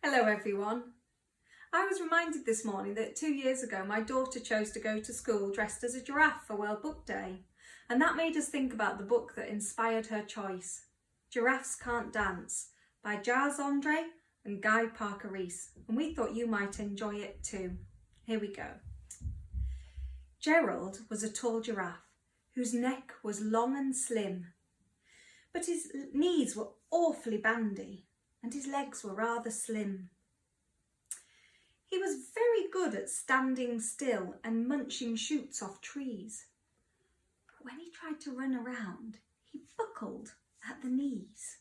Hello everyone. I was reminded this morning that 2 years ago my daughter chose to go to school dressed as a giraffe for World Book Day, and that made us think about the book that inspired her choice, Giraffes Can't Dance by Jas Andre and Guy Parker Rees, and we thought you might enjoy it too. Here we go. Gerald was a tall giraffe whose neck was long and slim, but his knees were awfully bandy and his legs were rather slim. He was very good at standing still and munching shoots off trees. But when he tried to run around, he buckled at the knees.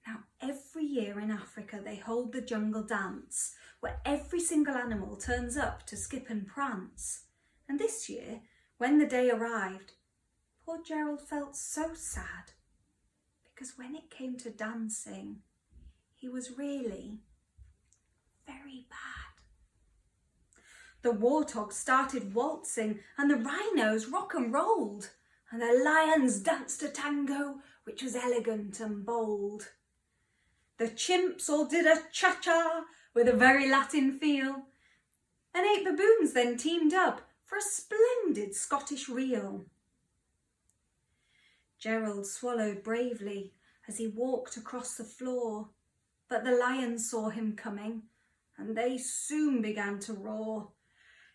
Now, every year in Africa, they hold the jungle dance, where every single animal turns up to skip and prance. And this year, when the day arrived, poor Gerald felt so sad, because when it came to dancing, he was really very bad. The warthogs started waltzing and the rhinos rock and rolled, and the lions danced a tango which was elegant and bold. The chimps all did a cha-cha with a very Latin feel, and 8 baboons then teamed up for a splendid Scottish reel. Gerald swallowed bravely as he walked across the floor, but the lions saw him coming and they soon began to roar.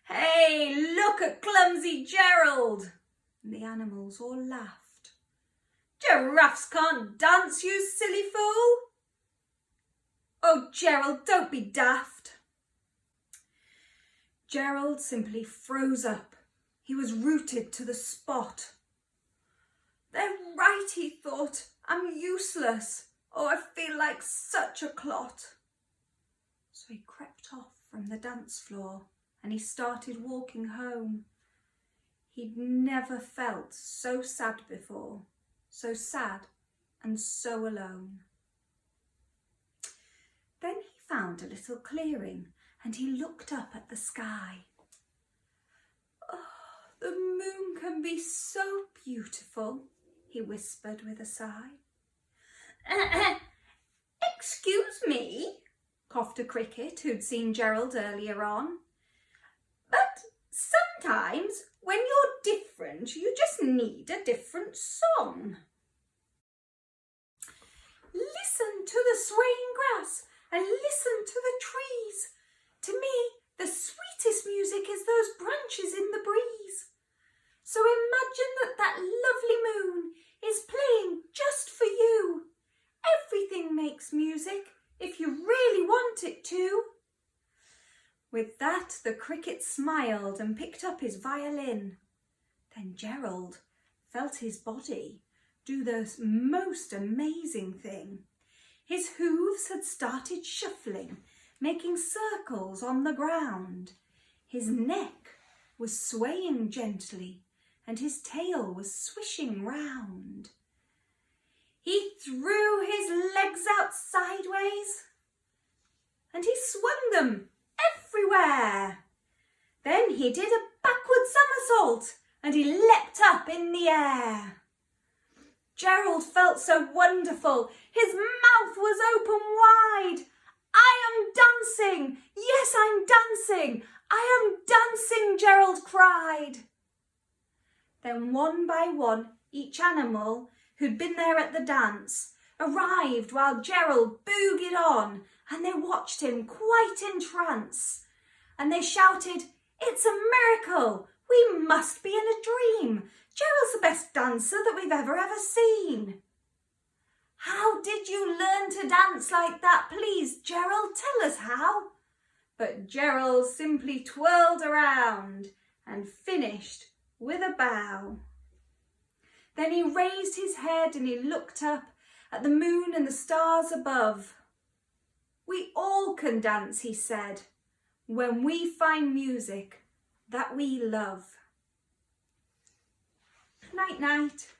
"Hey, look at clumsy Gerald!" And the animals all laughed. "Giraffes can't dance, you silly fool!" "Oh, Gerald, don't be daft." Gerald simply froze up. He was rooted to the spot. "They're right," he thought. "I'm useless. Oh, I feel like such a clot." So he crept off from the dance floor and he started walking home. He'd never felt so sad before, so sad and so alone. Then he found a little clearing and he looked up at the sky. "Oh, the moon can be so beautiful," he whispered with a sigh. "Excuse me," coughed a cricket who'd seen Gerald earlier on, "but sometimes when you're different, you just need a different song. Listen to the swaying grass and listen to the trees. To me, the sweetest music is those branches in the breeze. So imagine that lovely moon is playing just for you. Everything makes music if you really want it to." With that, the cricket smiled and picked up his violin. Then Gerald felt his body do the most amazing thing. His hooves had started shuffling, making circles on the ground. His neck was swaying gently and his tail was swishing round. He threw his legs out sideways and he swung them everywhere. Then he did a backward somersault and he leapt up in the air. Gerald felt so wonderful. His mouth was open wide. "I am dancing! Yes, I'm dancing! I am dancing!" Gerald cried. Then one by one, each animal who'd been there at the dance arrived while Gerald boogied on, and they watched him quite in trance. And they shouted, "It's a miracle! We must be in a dream! Gerald's the best dancer that we've ever seen." "How did you learn to dance like that? Please, Gerald, tell us how." But Gerald simply twirled around and finished with a bow. Then he raised his head and he looked up at the moon and the stars above. "We all can dance," he said, "when we find music that we love." Night, night.